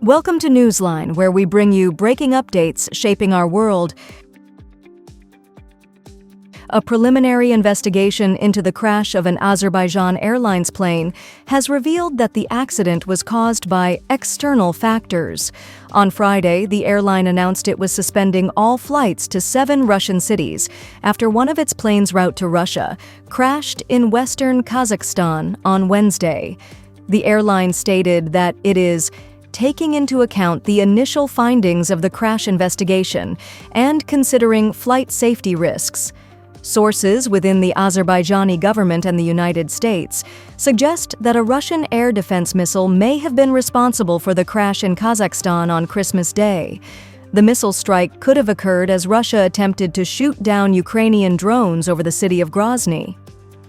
Welcome to Newsline, where we bring you breaking updates shaping our world. A preliminary investigation into the crash of an Azerbaijan Airlines plane has revealed that the accident was caused by external factors. On Friday, the airline announced it was suspending all flights to 7 Russian cities after one of its planes' route to Russia crashed in western Kazakhstan on Wednesday. The airline stated that it is taking into account the initial findings of the crash investigation and considering flight safety risks. Sources within the Azerbaijani government and the United States suggest that a Russian air defense missile may have been responsible for the crash in Kazakhstan on Christmas Day. The missile strike could have occurred as Russia attempted to shoot down Ukrainian drones over the city of Grozny.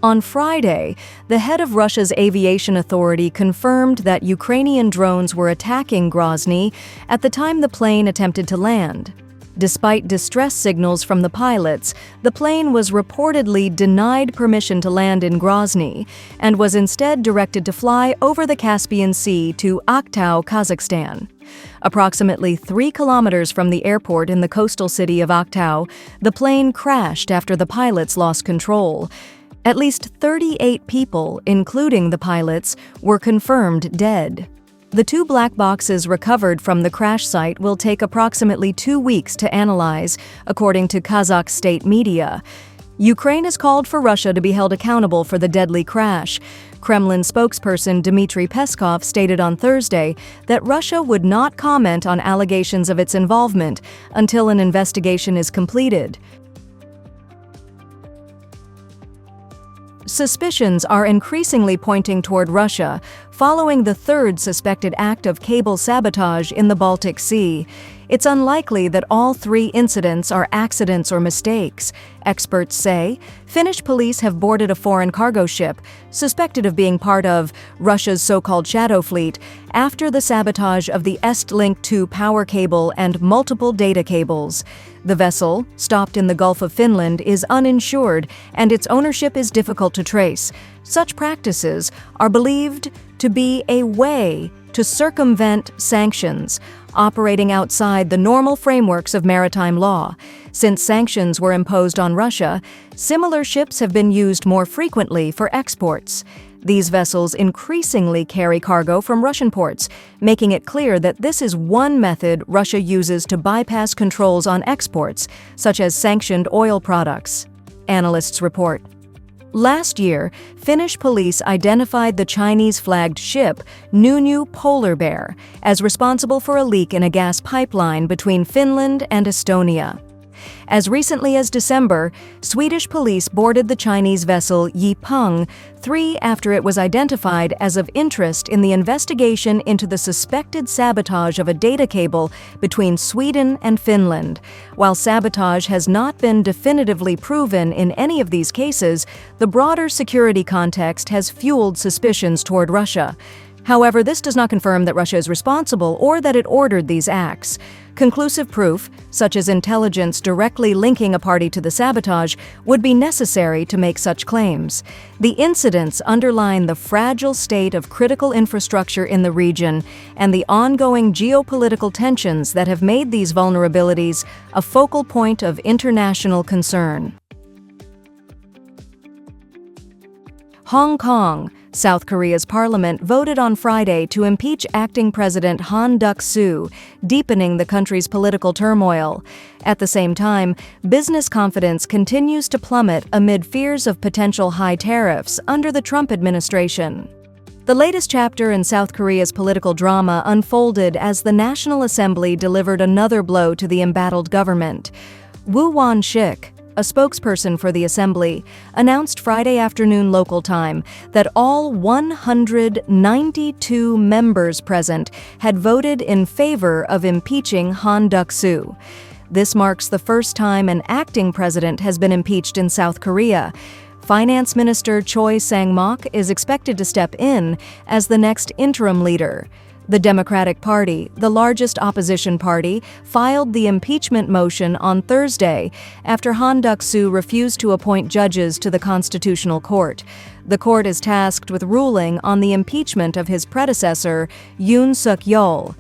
On Friday, the head of Russia's aviation authority confirmed that Ukrainian drones were attacking Grozny at the time the plane attempted to land. Despite distress signals from the pilots, the plane was reportedly denied permission to land in Grozny and was instead directed to fly over the Caspian Sea to Aktau, Kazakhstan. Approximately 3 kilometers from the airport in the coastal city of Aktau, the plane crashed after the pilots lost control. At least 38 people, including the pilots, were confirmed dead. The 2 black boxes recovered from the crash site will take approximately 2 weeks to analyze, according to Kazakh state media. Ukraine has called for Russia to be held accountable for the deadly crash. Kremlin spokesperson Dmitry Peskov stated on Thursday that Russia would not comment on allegations of its involvement until an investigation is completed. Suspicions are increasingly pointing toward Russia, following the 3rd suspected act of cable sabotage in the Baltic Sea. It's unlikely that all 3 incidents are accidents or mistakes. Experts say Finnish police have boarded a foreign cargo ship, suspected of being part of Russia's so-called shadow fleet, after the sabotage of the Estlink 2 power cable and multiple data cables. The vessel, stopped in the Gulf of Finland, is uninsured, and its ownership is difficult to trace. Such practices are believed to be a way to circumvent sanctions, operating outside the normal frameworks of maritime law. Since sanctions were imposed on Russia, similar ships have been used more frequently for exports. These vessels increasingly carry cargo from Russian ports, making it clear that this is one method Russia uses to bypass controls on exports, such as sanctioned oil products. Analysts report. Last year, Finnish police identified the Chinese-flagged ship Nunu Polar Bear as responsible for a leak in a gas pipeline between Finland and Estonia. As recently as December, Swedish police boarded the Chinese vessel Yipeng 3 after it was identified as of interest in the investigation into the suspected sabotage of a data cable between Sweden and Finland. While sabotage has not been definitively proven in any of these cases, the broader security context has fueled suspicions toward Russia. However, this does not confirm that Russia is responsible or that it ordered these acts. Conclusive proof, such as intelligence directly linking a party to the sabotage, would be necessary to make such claims. The incidents underline the fragile state of critical infrastructure in the region and the ongoing geopolitical tensions that have made these vulnerabilities a focal point of international concern. Hong Kong. South Korea's parliament voted on Friday to impeach Acting President Han Duck-soo, deepening the country's political turmoil. At the same time, business confidence continues to plummet amid fears of potential high tariffs under the Trump administration. The latest chapter in South Korea's political drama unfolded as the National Assembly delivered another blow to the embattled government. Woo Won-shik, a spokesperson for the assembly, announced Friday afternoon local time that all 192 members present had voted in favor of impeaching Han Duck-soo. This marks the first time an acting president has been impeached in South Korea. Finance Minister Choi Sang-mok is expected to step in as the next interim leader. The Democratic Party, the largest opposition party, filed the impeachment motion on Thursday after Han Duck-soo refused to appoint judges to the Constitutional Court. The court is tasked with ruling on the impeachment of his predecessor, Yoon Suk-yeol.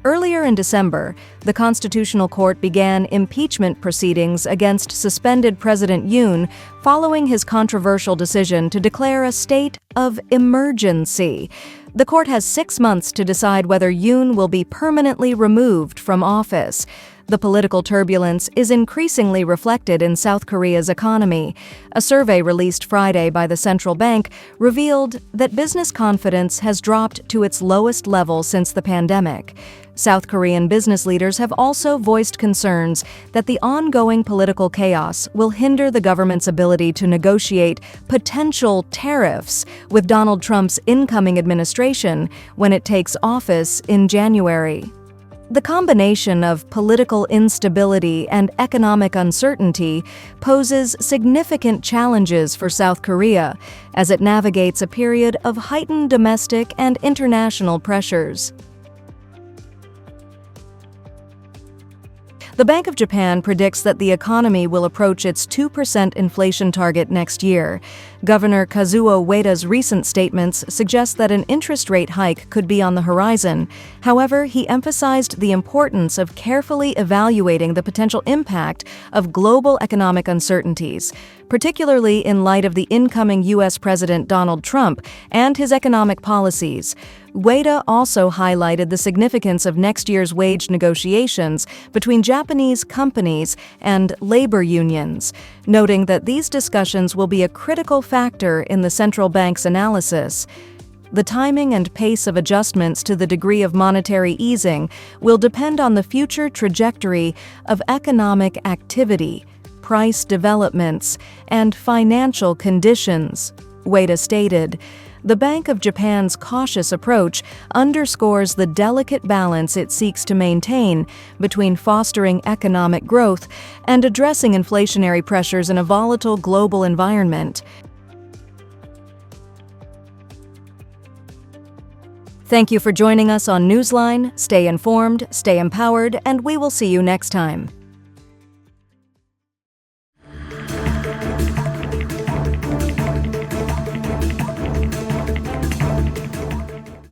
Earlier in December, the Constitutional Court began impeachment proceedings against suspended President Yoon following his controversial decision to declare a state of emergency. The court has 6 months to decide whether Yoon will be permanently removed from office. The political turbulence is increasingly reflected in South Korea's economy. A survey released Friday by the central bank revealed that business confidence has dropped to its lowest level since the pandemic. South Korean business leaders have also voiced concerns that the ongoing political chaos will hinder the government's ability to negotiate potential tariffs with Donald Trump's incoming administration when it takes office in January. The combination of political instability and economic uncertainty poses significant challenges for South Korea as it navigates a period of heightened domestic and international pressures. The Bank of Japan predicts that the economy will approach its 2% inflation target next year. Governor Kazuo Ueda's recent statements suggest that an interest rate hike could be on the horizon. However, he emphasized the importance of carefully evaluating the potential impact of global economic uncertainties, particularly in light of the incoming U.S. President Donald Trump and his economic policies. Ueda also highlighted the significance of next year's wage negotiations between Japanese companies and labor unions, noting that these discussions will be a critical factor in the central bank's analysis. The timing and pace of adjustments to the degree of monetary easing will depend on the future trajectory of economic activity, price developments, and financial conditions, Ueda stated. The Bank of Japan's cautious approach underscores the delicate balance it seeks to maintain between fostering economic growth and addressing inflationary pressures in a volatile global environment. Thank you for joining us on Newsline. Stay informed, stay empowered, and we will see you next time.